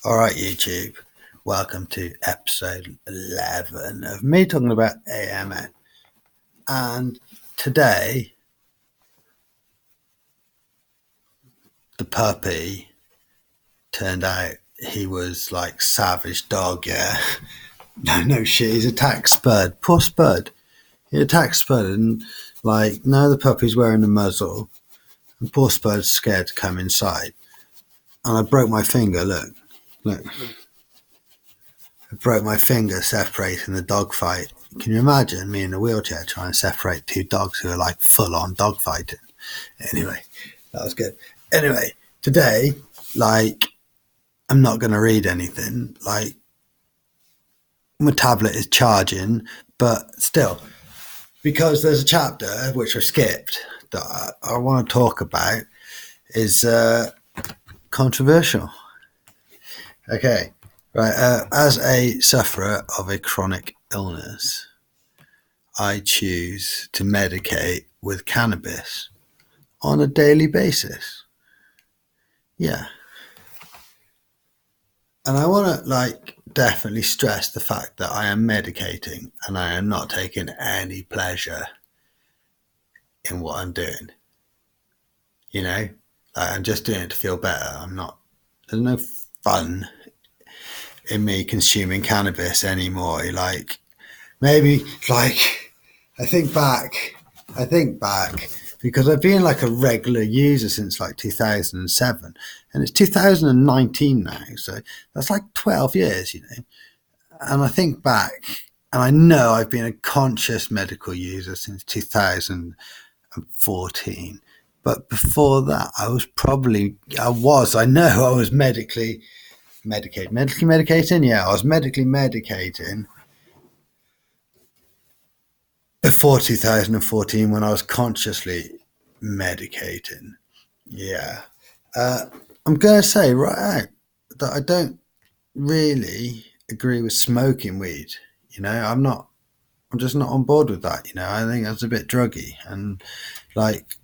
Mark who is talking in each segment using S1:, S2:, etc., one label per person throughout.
S1: All right, YouTube. Welcome to episode 11 of me talking about AMN. And today, the puppy turned out he was like savage dog, yeah. No shit, he's attacked Spud. Poor Spud. He attacked Spud and now the puppy's wearing a muzzle and poor Spud's scared to come inside. And I broke my finger, look. I broke my finger separating the dog fight. Can you imagine me in a wheelchair trying to separate two dogs who are like full on dog fighting? Anyway, that was good. Anyway, today, I'm not going to read anything. My tablet is charging, but still, because there's a chapter which I skipped that I want to talk about is controversial. Okay. Right, as a sufferer of a chronic illness, I choose to medicate with cannabis on a daily basis. Yeah. And I want to definitely stress the fact that I am medicating and I am not taking any pleasure in what I'm doing. I'm just doing it to feel better. There's no fun in me consuming cannabis anymore. I think back because I've been a regular user since 2007 and it's 2019 now, so that's 12 years, and I think back and I know I've been a conscious medical user since 2014, but before that I was medically medicating. Yeah, I was medically medicating before 2014 when I was consciously medicating. Yeah. I'm going to say right out that I don't really agree with smoking weed. I'm just not on board with that. I think that's a bit druggy, and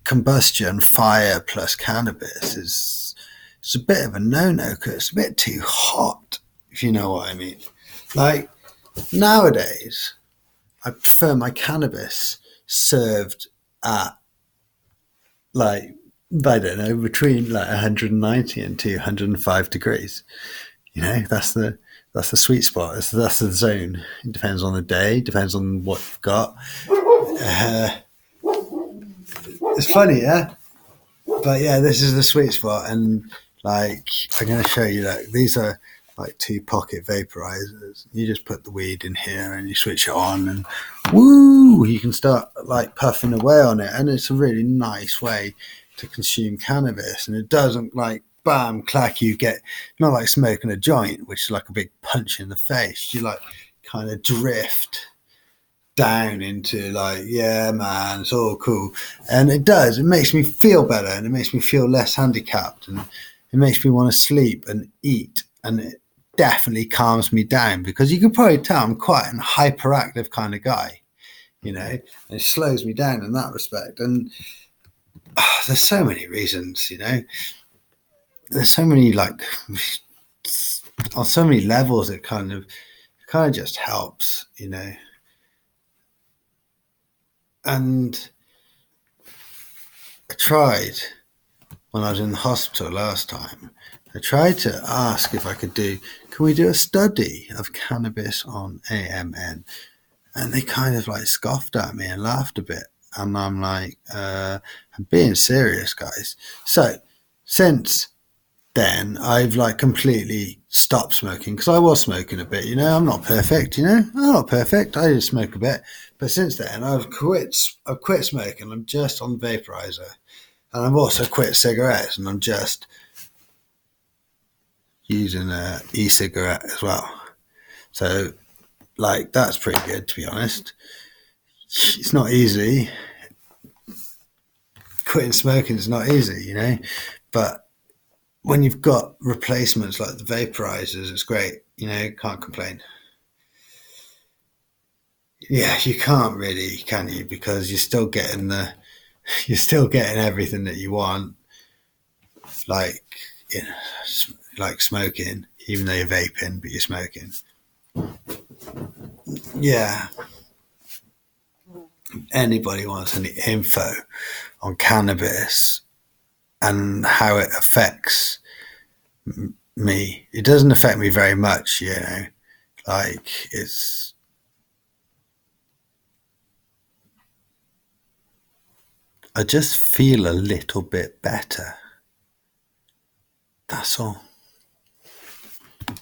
S1: combustion, fire plus cannabis it's a bit of a no-no because it's a bit too hot, if you know what I mean. Nowadays, I prefer my cannabis served at, I don't know, between 190 and 205 degrees. That's the sweet spot. That's the zone. It depends on the day, depends on what you've got. It's funny, yeah? But yeah, this is the sweet spot, and I'm going to show you that these are two pocket vaporizers. You just put the weed in here and you switch it on and woo, you can start puffing away on it, and it's a really nice way to consume cannabis, and it doesn't bam clack, you get not like smoking a joint, which is a big punch in the face. You kind of drift down into yeah man, it's all cool, and it makes me feel better, and it makes me feel less handicapped, and it makes me want to sleep and eat, and it definitely calms me down, because you can probably tell I'm quite a hyperactive kind of guy, and it slows me down in that respect. And there's so many reasons, there's so many on so many levels it kind of just helps, and I tried when I was in the hospital last time. I tried to ask if can we do a study of cannabis on AMN? And they kind of scoffed at me and laughed a bit. And I'm I'm being serious, guys. So since then, I've completely stopped smoking, because I was smoking a bit, I'm not perfect, I'm not perfect. I just smoke a bit. But since then, I've quit smoking. I'm just on vaporizer. And I've also quit cigarettes, and I'm just using an e-cigarette as well. So that's pretty good, to be honest. It's not easy. Quitting smoking is not easy, but when you've got replacements like the vaporizers, it's great. Can't complain. Yeah, you can't really, can you? Because you're still getting everything that you want, like smoking. even though you're vaping, but you're smoking. Yeah. Anybody wants any info on cannabis and how it affects me, it doesn't affect me very much, you know. Like, I just feel a little bit better. That's all.